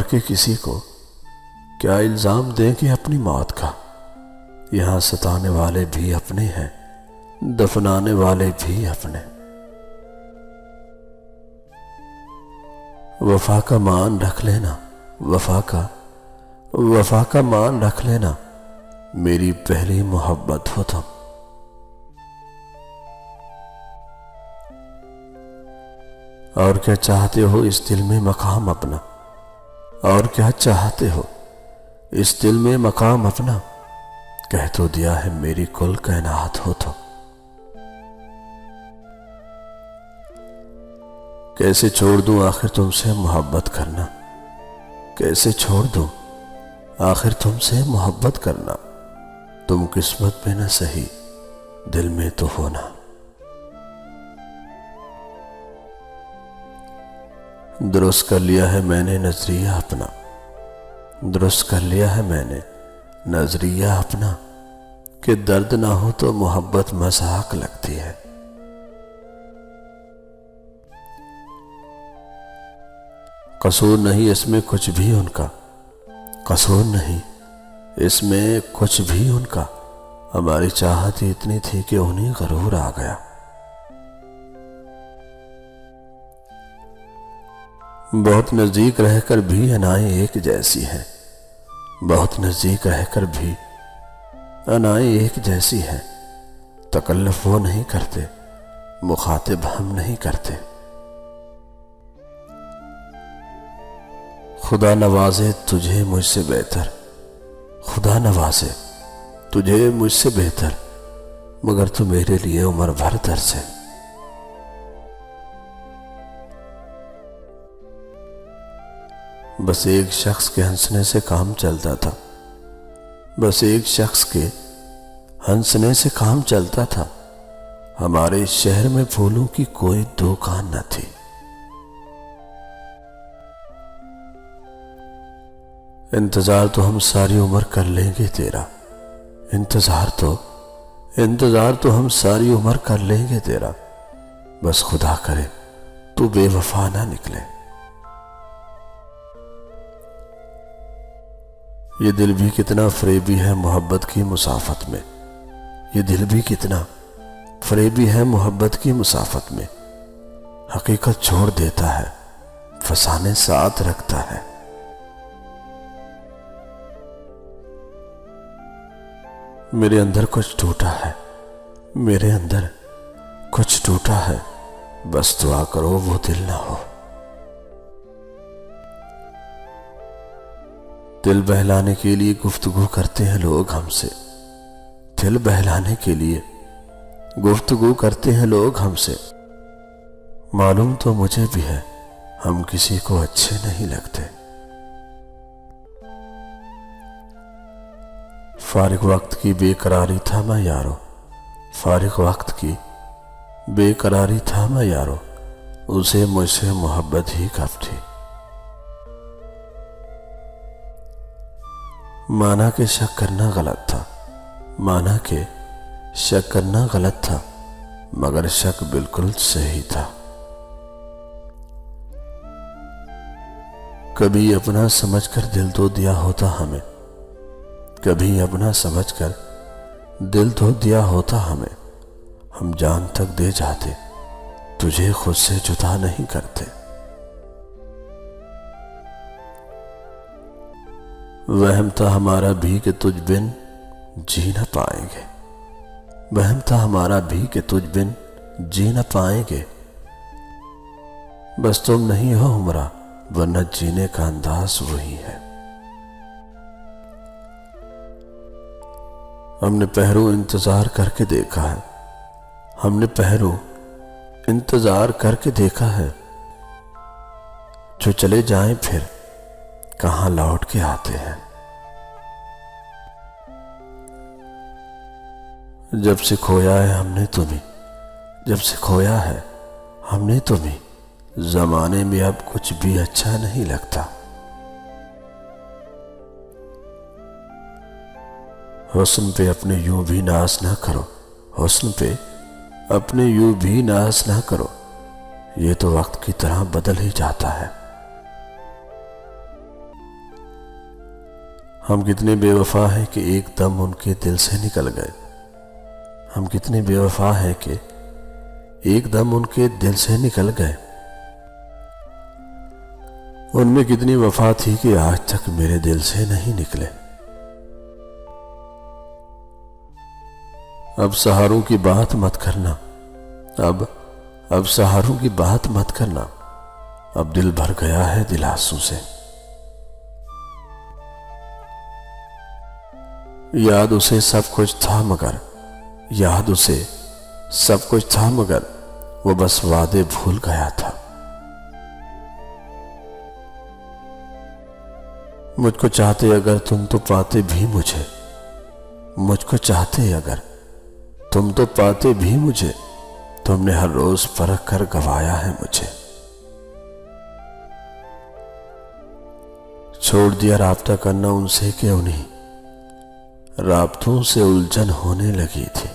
के किसी को क्या इल्जाम देंगे अपनी मौत का। यहाँ सताने वाले भी अपने हैं, दफनाने वाले भी अपने। वफा का मान रख लेना, वफा का मान रख लेना, मेरी पहली मोहब्बत हो तुम। और क्या चाहते हो इस दिल में मकाम अपना, और क्या चाहते हो इस दिल में मकाम अपना, कह तो दिया है मेरी कुल कायनात हो तुम। कैसे छोड़ दूं आखिर तुमसे मोहब्बत करना, कैसे छोड़ दूं आखिर तुमसे मोहब्बत करना, तुम किस्मत में न सही दिल में तो होना। दुरुस्त कर लिया है मैंने नजरिया अपना, दुरुस्त कर लिया है मैंने नजरिया अपना, कि दर्द ना हो तो मोहब्बत मजाक लगती है। कसूर नहीं इसमें कुछ भी उनका, कसूर नहीं इसमें कुछ भी उनका, हमारी चाहत ही इतनी थी कि उन्हें गरूर आ गया। बहुत नजदीक रहकर भी अनाएं एक जैसी है, बहुत नजदीक रहकर भी अनाएं एक जैसी है, तकल्लुफ वो नहीं करते, मुखातिब हम नहीं करते। खुदा नवाजे तुझे मुझसे बेहतर, खुदा नवाजे तुझे मुझसे बेहतर, मगर तू मेरे लिए उम्र भर दर्द है। बस एक शख्स के हंसने से काम चलता था, बस एक शख्स के हंसने से काम चलता था, हमारे शहर में फूलों की कोई दुकान न थी। इंतजार तो हम सारी उम्र कर लेंगे तेरा, इंतजार तो हम सारी उम्र कर लेंगे तेरा, बस खुदा करे तू बेवफा ना निकले। ये दिल भी कितना फरेबी है मोहब्बत की मुसाफत में, ये दिल भी कितना फरेबी है मोहब्बत की मुसाफत में, हकीकत छोड़ देता है, फसाने साथ रखता है। मेरे अंदर कुछ टूटा है, मेरे अंदर कुछ टूटा है, बस दुआ करो वो दिल ना हो। दिल बहलाने के लिए गुफ्तगू करते हैं लोग हमसे, दिल बहलाने के लिए गुफ्तगू करते हैं लोग हमसे, मालूम तो मुझे भी है हम किसी को अच्छे नहीं लगते। फारिग वक्त की बेकरारी था मैं यारो, फारिग वक्त की बेकरारी था मैं यारो, उसे मुझसे मोहब्बत ही कब थी। माना के शक करना गलत था, माना के शक करना गलत था, मगर शक बिल्कुल सही था। कभी अपना समझकर दिल तो दिया होता हमें, कभी अपना समझकर दिल तो दिया होता हमें, हम जान तक दे जाते, तुझे खुद से जुदा नहीं करते। वहम था हमारा भी कि तुझ बिन जी न पाएंगे, वहम था हमारा भी कि तुझ बिन जी न पाएंगे, बस तुम नहीं हो हमरा, वरना जीने का अंदाज वही है। हमने पहरों इंतजार करके देखा है, हमने पहरों इंतजार करके देखा है, जो चले जाएं फिर कहां लौट के आते हैं। जब से खोया है हमने तुम्हें, जब से खोया है हमने तुम्हें, जमाने में अब कुछ भी अच्छा नहीं लगता। हुस्न पे अपने यूं भी नाज ना करो, हुस्न पे अपने यूं भी नाज ना करो, ये तो वक्त की तरह बदल ही जाता है। हम कितने बेवफा हैं कि एकदम उनके दिल से निकल गए। हम कितने बेवफा हैं कि एकदम उनके दिल से निकल गए। उनमें कितनी वफा थी कि आज तक मेरे दिल से नहीं निकले। अब सहारों की बात मत करना, अब सहारों की बात मत करना। अब दिल भर गया है दिलासों से। याद उसे सब कुछ था मगर, याद उसे सब कुछ था मगर वो बस वादे भूल गया था। मुझको चाहते अगर तुम तो पाते भी मुझे, मुझको चाहते अगर तुम तो पाते भी मुझे। तुमने हर रोज परख कर गवाया है मुझे। छोड़ दिया राब्ता करना उनसे कि उन्हीं राब्तों से उलझन होने लगी थी।